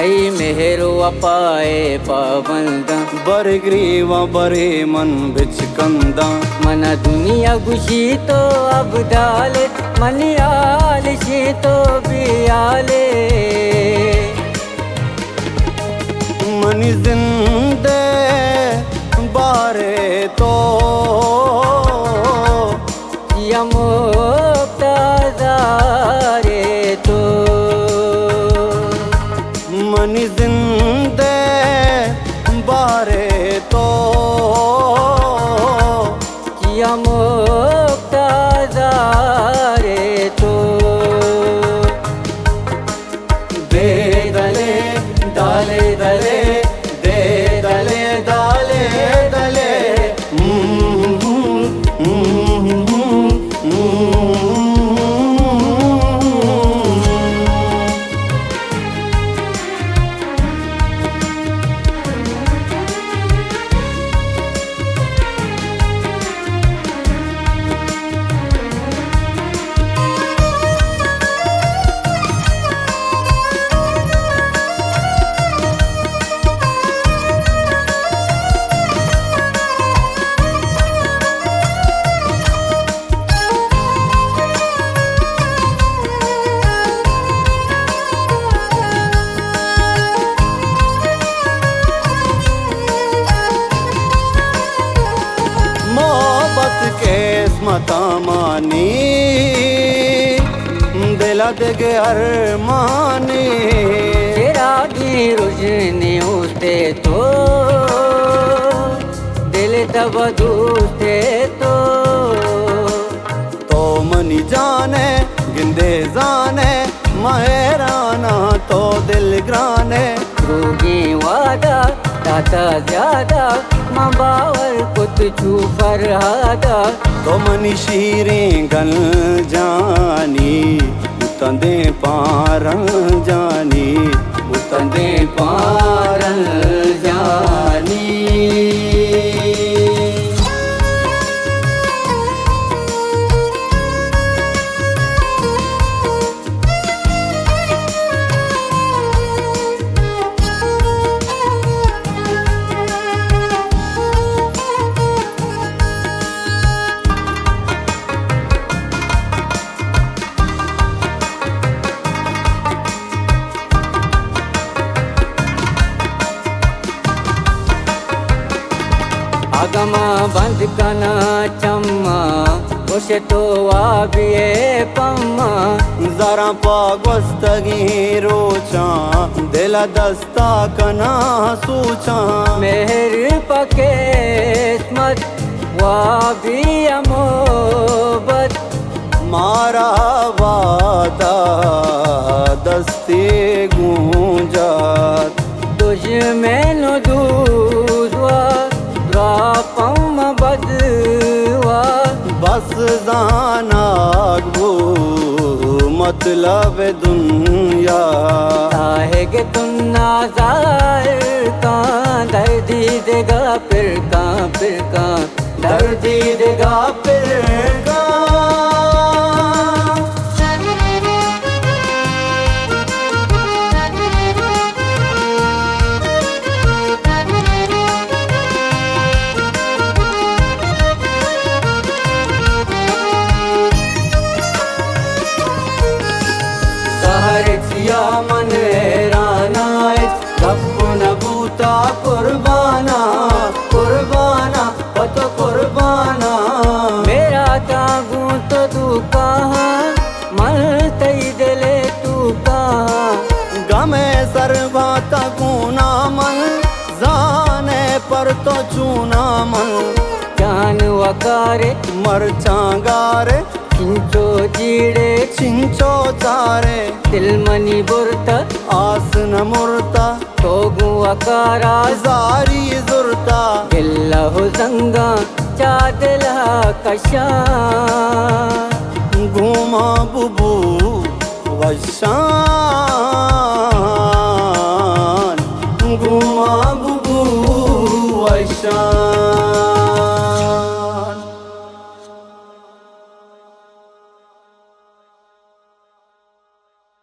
तई मेहरो अपाए पाबंदा बरग्रीवा बरे मन बिचकंदा मन दुनिया गुशी तो अब डाले मनियाल शी तो बियाले मनी जिंदे बारे तो यमुक्ताज़ारे तो मनी जिंदे बारे तो यमुक्ताज़ारे तो दे दले दाले दले दे दले दाले दले मता मानी दिला देगे अरमानी तेरा की रोशनी उठते तो दिल तब दूसते तो मनी जाने गिंदे जाने महराना तो दिल ग्राने रोगी वादा दाता ज्यादा माँ बावर कुछ छू फरहादा तो मनी शीरें गल जानी उतंदे पारन जानी उतंदे पारन जानी आगमा बंद कना चम्मा उसे तो आबिए पम्मा जरा पागवस्तगी रोचा दिला दस्ता कना सूचा मेहर पके स्मत वाबी अमोबत मारा वादा दस्ते गूंजात तुझ में नो दूसवा रापम बदवा बस जानागो मतलब दुनिया है कि तुम नाज़ार का दर्दी देगा फिर का दर्दी देगा फिर का या मन रानाए रब्बु नबूता कुर्बाना कुर्बाना पतो कुर्बाना मेरा तागू तो तू कहाँ मन तई दिले तू कहाँ गमे सरबाता गुना मन जाने पर तो चूना मन जान वकारे मरचांगारे चिंचो जीड़े चिंचो चारे दिल मनी बुरता आस न मुरता तो गुआकारा जारी जुरता गिल्ला हो जंगा चादला कशा घूमा बुबू वशान घूमा बुबू वशान